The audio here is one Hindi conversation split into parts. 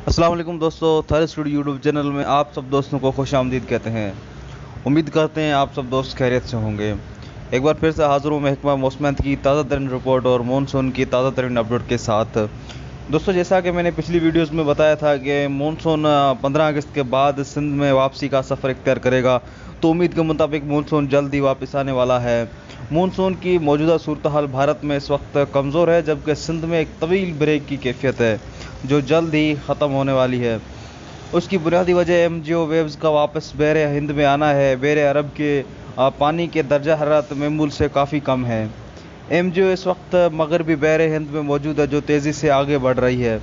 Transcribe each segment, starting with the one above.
अस्सलाम वालेकुम दोस्तों, थर स्टूडियो यूट्यूब चैनल में आप सब दोस्तों को खुश आमदीद कहते हैं। उम्मीद करते हैं आप सब दोस्त खैरियत से होंगे। एक बार फिर से हाज़िर हूँ महकमा मौसमियात की ताज़ा तरीन रिपोर्ट और मानसून की ताज़ा तरीन अपडेट के साथ। दोस्तों, जैसा कि मैंने पिछली वीडियोस में बताया था कि मानसून 15 अगस्त के बाद सिंध में वापसी का सफ़र इख्तियार करेगा, तो उम्मीद के मुताबिक मानसून जल्द ही वापस आने वाला है। मानसून की मौजूदा सूरत हाल भारत में इस वक्त कमज़ोर है, जबकि सिंध में एक तवील ब्रेक की कैफियत है जो जल्द ही ख़त्म होने वाली है। उसकी बुनियादी वजह एमजीओ वेव्स का वापस बहरे हिंद में आना है। बहरे अरब के पानी के दर्जा हरारत मामूल से काफ़ी कम है। एमजीओ इस वक्त मगरबी बहरे हिंद में मौजूद है, जो तेज़ी से आगे बढ़ रही है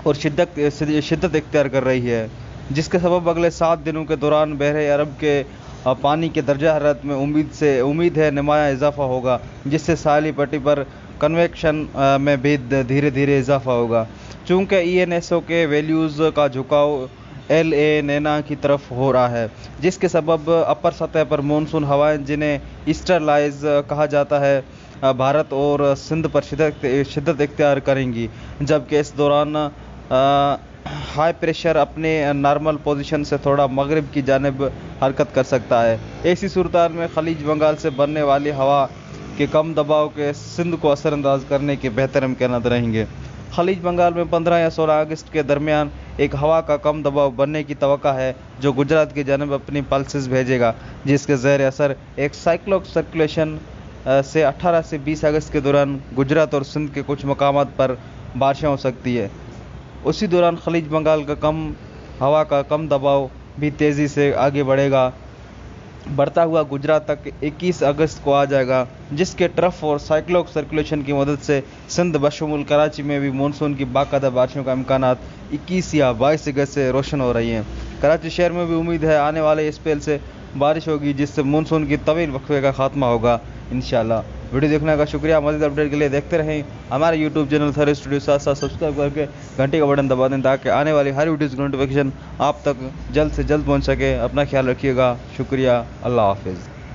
और शिद्दत इख्तियार कर रही है, जिसके सबब अगले 7 दिनों के दौरान बहरे अरब के पानी के दर्जा हरारत में उम्मीद है नुमाया इजाफा होगा, जिससे साहली पट्टी पर कन्वेक्शन में भी धीरे धीरे इजाफा होगा। चूँकि ईएनएसओ के वैल्यूज़ का झुकाव एल ए नैना की तरफ हो रहा है, जिसके सबब अपर सतह पर मानसून हवाएं, जिन्हें ईस्टरलाइज कहा जाता है, भारत और सिंध पर शिद्दत इख्तियार करेंगी, जबकि इस दौरान हाई प्रेशर अपने नॉर्मल पोजीशन से थोड़ा मगरिब की जानिब हरकत कर सकता है। ऐसी सूरत में खलीज बंगाल से बनने वाली हवा के कम दबाव के सिंध को असरअंदाज करने के बेहतर इम्कानात रहेंगे। खलीज बंगाल में 15 या 16 अगस्त के दरमियान एक हवा का कम दबाव बनने की तवक्का है, जो गुजरात की जानिब अपनी पल्सेस भेजेगा, जिसके ज़ेर असर एक साइक्लोन सर्कुलेशन से 18 से 20 अगस्त के दौरान गुजरात और सिंध के कुछ मकामात पर बारिशें हो सकती है। उसी दौरान खलीज बंगाल का हवा का कम दबाव भी तेज़ी से आगे बढ़ता हुआ गुजरात तक 21 अगस्त को आ जाएगा, जिसके ट्रफ और साइक्लोन सर्कुलेशन की मदद से सिंध बशमूल कराची में भी मानसून की बाकायदा बारिशों का इम्कानात 21 या 22 अगस्त से रोशन हो रही हैं। कराची शहर में भी उम्मीद है आने वाले स्पेल से बारिश होगी, जिससे मानसून की तवील वक्फे का खात्मा होगा इंशाल्लाह। वीडियो देखने का शुक्रिया। मज़ीद अपडेट के लिए देखते रहें हमारे यूट्यूब चैनल थर स्टूडियो, साथ साथ सब्सक्राइब करके घंटे का बटन दबा दें, ताकि आने वाली हर वीडियोज़ की नोटिफिकेशन आप तक जल्द से जल्द पहुंच सके। अपना ख्याल रखिएगा। शुक्रिया। अल्लाह हाफिज़।